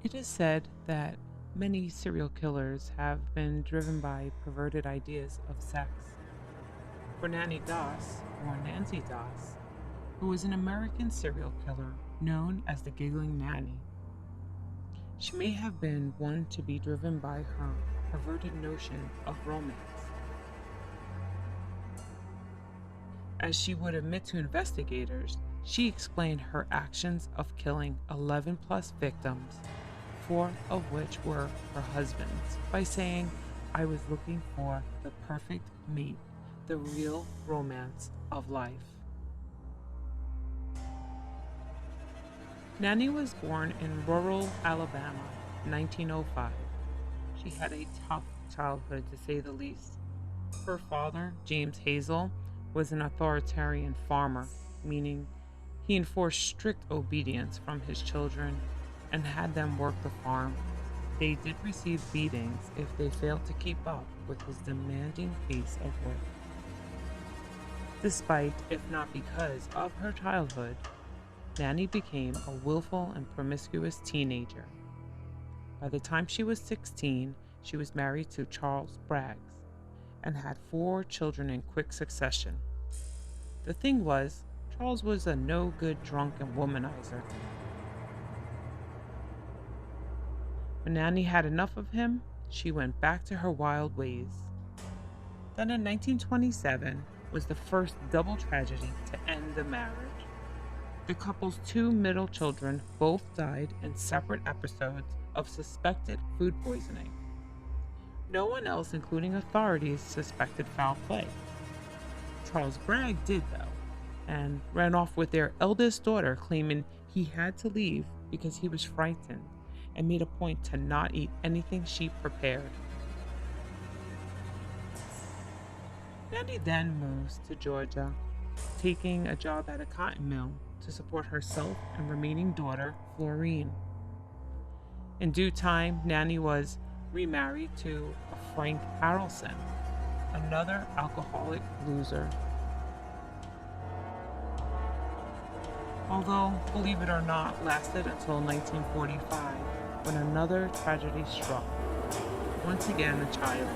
It is said that many serial killers have been driven by perverted ideas of sex. For Nannie Doss, or Nancy Doss, who was an American serial killer known as the Giggling Nanny, she may have been one to be driven by her perverted notion of romance. As she would admit to investigators, she explained her actions of killing 11 plus victims, 4 of which were her husbands, by saying, "I was looking for the perfect mate, the real romance of life." Nannie was born in rural Alabama in 1905. She had a tough childhood, to say the least. Her father, James Hazle, was an authoritarian farmer, meaning he enforced strict obedience from his children and had them work the farm. They did receive beatings if they failed to keep up with his demanding pace of work. Despite, if not because, of her childhood, Nannie became a willful and promiscuous teenager. By the time she was 16, she was married to Charles Braggs and had 4 children in quick succession. The thing was, Charles was a no-good drunk and womanizer. When Nannie had enough of him, she went back to her wild ways. Then in 1927 was the first double tragedy to end the marriage. The couple's 2 middle children both died in separate episodes of suspected food poisoning. No one else, including authorities, suspected foul play. Charles Bragg did, though, and ran off with their eldest daughter, claiming he had to leave because he was frightened and made a point to not eat anything she prepared. Nannie then moves to Georgia, taking a job at a cotton mill to support herself and remaining daughter, Florine. In due time, Nannie was remarried to Frank Harrelson, another alcoholic loser. Although, believe it or not, lasted until 1945, when another tragedy struck. Once again, a child,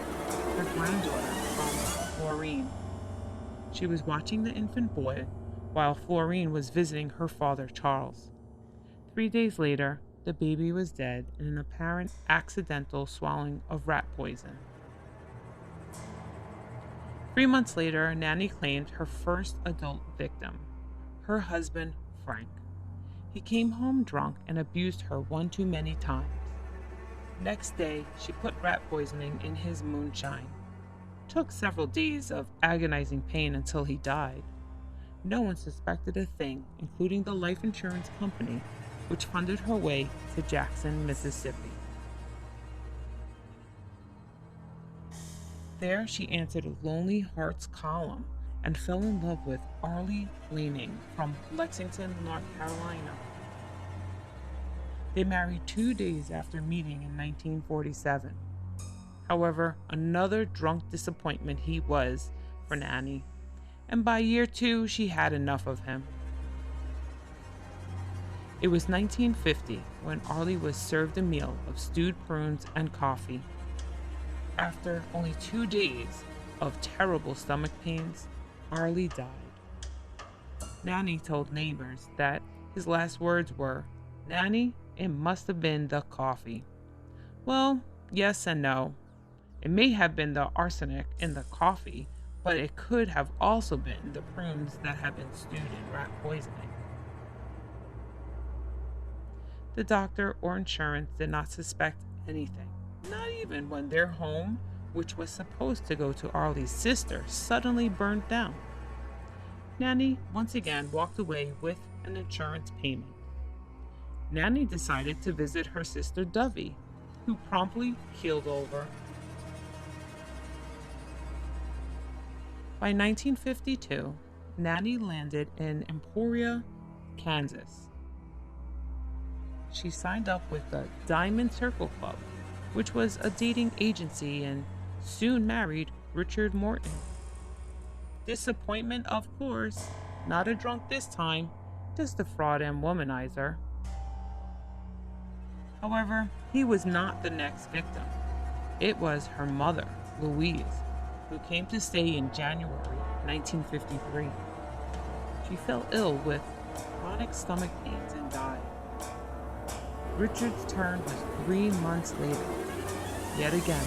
her granddaughter from Florine. She was watching the infant boy while Florine was visiting her father, Charles. 3 days later, the baby was dead in an apparent accidental swallowing of rat poison. 3 months later, Nannie claimed her first adult victim, her husband, Frank. He came home drunk and abused her one too many times. Next day, she put rat poisoning in his moonshine. Took several days of agonizing pain until he died. No one suspected a thing, including the life insurance company, which funded her way to Jackson, Mississippi. There, she answered a Lonely Hearts column and fell in love with Arlie Lanning from Lexington, North Carolina. They married 2 days after meeting in 1947. However, another drunk disappointment he was for Nannie, and by year 2, she had enough of him. It was 1950 when Arlie was served a meal of stewed prunes and coffee. After only 2 days of terrible stomach pains, Arlie died. Nannie told neighbors that his last words were, "Nannie, it must have been the coffee." Well, yes and no. It may have been the arsenic in the coffee, but it could have also been the prunes that had been stewed in rat poisoning. The doctor or insurance did not suspect anything, not even when their home, which was supposed to go to Arlie's sister, suddenly burned down. Nannie once again walked away with an insurance payment. Nannie decided to visit her sister Dovey, who promptly keeled over. By 1952, Nannie landed in Emporia, Kansas. She signed up with the Diamond Circle Club, which was a dating agency, and soon married Richard Morton. Disappointment, of course, not a drunk this time, just a fraud and womanizer. However, he was not the next victim. It was her mother, Louise, who came to stay in January 1953. She fell ill with chronic stomach pains and died. Richard's turn was 3 months later. Yet again,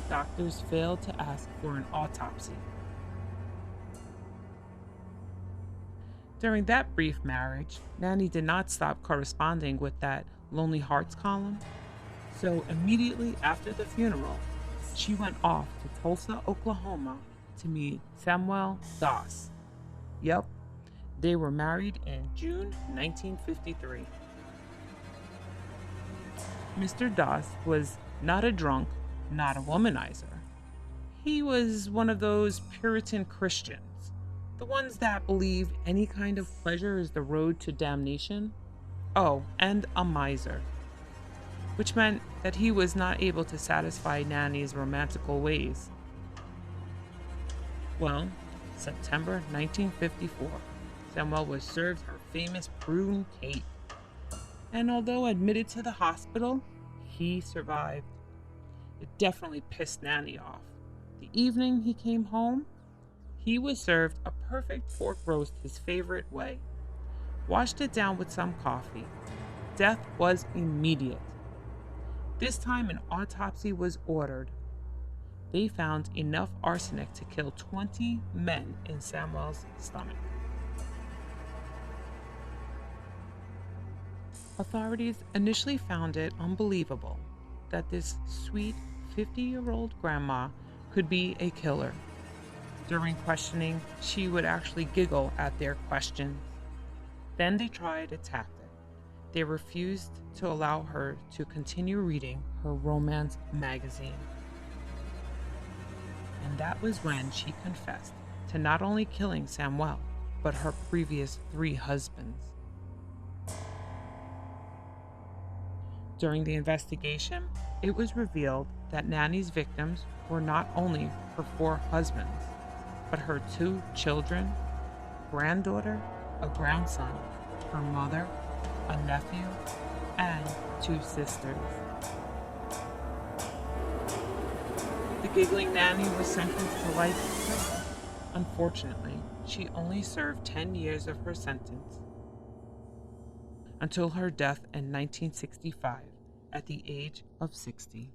doctors failed to ask for an autopsy. During that brief marriage, Nannie did not stop corresponding with that Lonely Hearts column. So immediately after the funeral, she went off to Tulsa, Oklahoma to meet Samuel Doss. Yep, they were married in June 1953. Mr. Doss was not a drunk, not a womanizer. He was one of those Puritan Christians, the ones that believe any kind of pleasure is the road to damnation. Oh, and a miser, which meant that he was not able to satisfy Nannie's romantical ways. Well, September 1954, Samuel was served her famous prune cake. And although admitted to the hospital, he survived. It definitely pissed Nannie off. The evening he came home, he was served a perfect pork roast his favorite way. Washed it down with some coffee. Death was immediate. This time an autopsy was ordered. They found enough arsenic to kill 20 men in Samuel's stomach. Authorities initially found it unbelievable that this sweet 50-year-old grandma could be a killer. During questioning, she would actually giggle at their questions. Then they tried a tactic. They refused to allow her to continue reading her romance magazine. And that was when she confessed to not only killing Samuel, but her previous 3 husbands. During the investigation, it was revealed that Nannie's victims were not only her 4 husbands, but her 2 children, granddaughter, a grandson, her mother, a nephew, and 2 sisters. The Giggling Nannie was sentenced to life in prison. Unfortunately, she only served 10 years of her sentence until her death in 1965 at the age of 60.